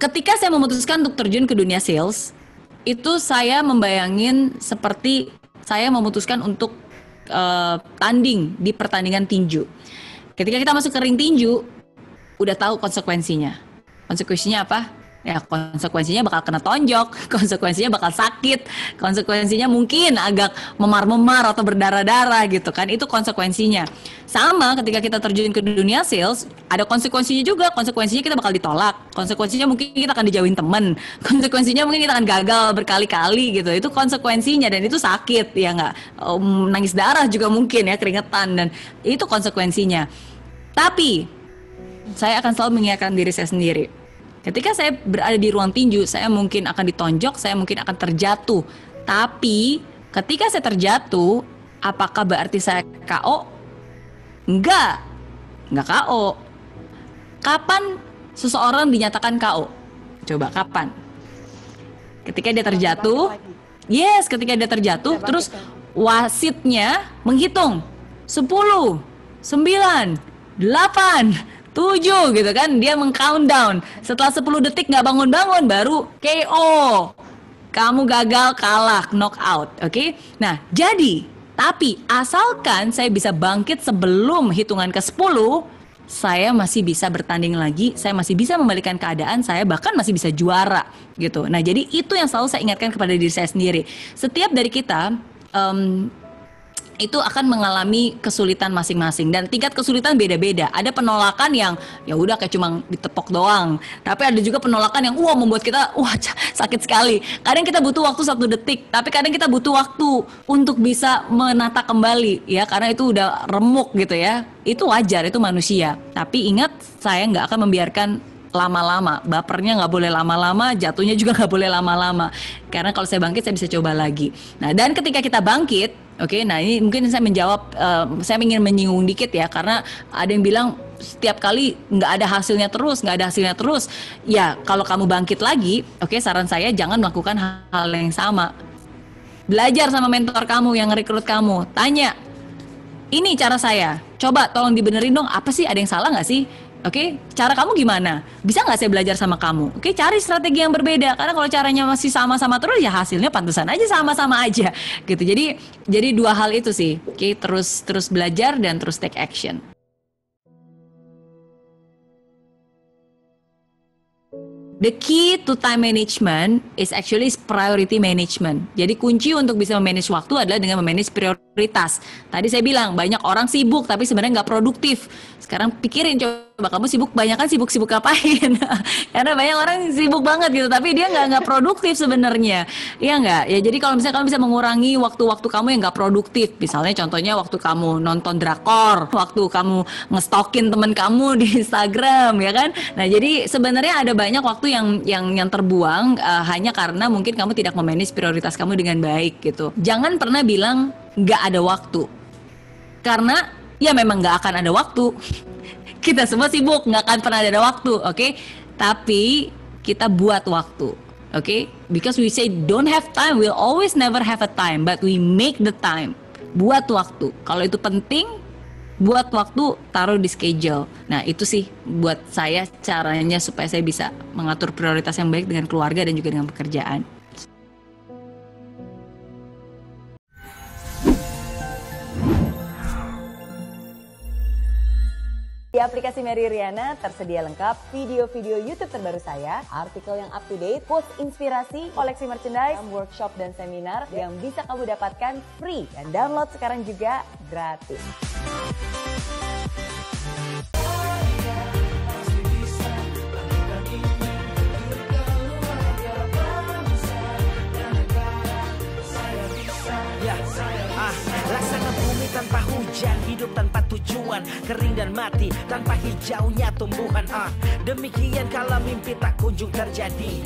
Ketika saya memutuskan untuk terjun ke dunia sales, itu saya membayangin seperti saya memutuskan untuk tanding di pertandingan tinju. Ketika kita masuk ke ring tinju, udah tahu konsekuensinya. Konsekuensinya apa? Ya, konsekuensinya bakal kena tonjok, konsekuensinya bakal sakit, konsekuensinya mungkin agak memar-memar atau berdarah-darah gitu kan. Itu konsekuensinya. Sama ketika kita terjun ke dunia sales, ada konsekuensinya juga. Konsekuensinya kita bakal ditolak, konsekuensinya mungkin kita akan dijauhin temen, konsekuensinya mungkin kita akan gagal berkali-kali gitu. Itu konsekuensinya dan itu sakit ya nggak? Nangis darah juga mungkin ya, keringetan, dan itu konsekuensinya. Tapi saya akan selalu mengingatkan diri saya sendiri. Ketika saya berada di ruang tinju, saya mungkin akan ditonjok, saya mungkin akan terjatuh. Tapi ketika saya terjatuh, apakah berarti saya KO? Enggak KO. Kapan seseorang dinyatakan KO? Coba kapan? Ketika dia terjatuh. Yes, ketika dia terjatuh, terus wasitnya menghitung 10, 9, 8, 7 gitu kan, dia meng-countdown. Setelah 10 detik nggak bangun-bangun, baru KO. Kamu gagal, kalah, knock out. Oke? Nah, tapi asalkan saya bisa bangkit sebelum hitungan ke-10, saya masih bisa bertanding lagi, saya masih bisa membalikan keadaan, saya bahkan masih bisa juara gitu. Nah, jadi itu yang selalu saya ingatkan kepada diri saya sendiri. Setiap dari kita itu akan mengalami kesulitan masing-masing dan tingkat kesulitan beda-beda. Ada penolakan yang ya udah kayak cuma ditepok doang, tapi ada juga penolakan yang membuat kita sakit sekali. Kadang kita butuh waktu 1 detik, tapi kadang kita butuh waktu untuk bisa menata kembali ya, karena itu udah remuk gitu ya. Itu wajar, itu manusia. Tapi ingat, saya nggak akan membiarkan lama-lama, bapernya nggak boleh lama-lama, jatuhnya juga nggak boleh lama-lama. Karena kalau saya bangkit, saya bisa coba lagi. Nah, dan ketika kita bangkit, nah ini mungkin saya menjawab, saya ingin menyinggung dikit ya, karena ada yang bilang setiap kali nggak ada hasilnya terus. Ya, kalau kamu bangkit lagi, saran saya jangan melakukan hal yang sama. Belajar sama mentor kamu yang ngerekrut kamu, tanya, ini cara saya, coba tolong dibenerin dong, apa sih, ada yang salah nggak sih? Cara kamu gimana? Bisa nggak saya belajar sama kamu? Cari strategi yang berbeda. Karena kalau caranya masih sama-sama terus, ya hasilnya pantesan aja sama-sama aja. Gitu. Jadi 2 hal itu sih. Terus belajar dan terus take action. The key to time management is actually priority management. Jadi kunci untuk bisa memanage waktu adalah dengan memanage prioritas. Tadi saya bilang banyak orang sibuk tapi sebenarnya nggak produktif. Sekarang pikirin, coba kamu sibuk ngapain? Karena banyak orang sibuk banget gitu, tapi dia nggak produktif sebenarnya. Iya nggak? Ya jadi kalau misalnya kamu bisa mengurangi waktu-waktu kamu yang nggak produktif, misalnya contohnya waktu kamu nonton drakor, waktu kamu ngestokin temen kamu di Instagram, ya kan? Nah jadi sebenarnya ada banyak waktu yang terbuang hanya karena mungkin kamu tidak memanage prioritas kamu dengan baik gitu. Jangan pernah bilang nggak ada waktu, karena ya memang nggak akan ada waktu. Kita semua sibuk, nggak akan pernah ada waktu, Tapi kita buat waktu, Because we say don't have time, we'll always never have a time, but we make the time. Buat waktu. Kalau itu penting, buat waktu, taruh di schedule. Nah itu sih buat saya caranya supaya saya bisa mengatur prioritas yang baik dengan keluarga dan juga dengan pekerjaan. Di aplikasi Mary Riana tersedia lengkap video-video YouTube terbaru saya, artikel yang up to date, post inspirasi, koleksi merchandise, workshop dan seminar yang bisa kamu dapatkan free dan download sekarang juga gratis. Laksana bumi tanpa hujan, hidup tanpa tujuan, kering dan mati tanpa hijaunya tumbuhan. Demikian kalau mimpi tak kunjung terjadi.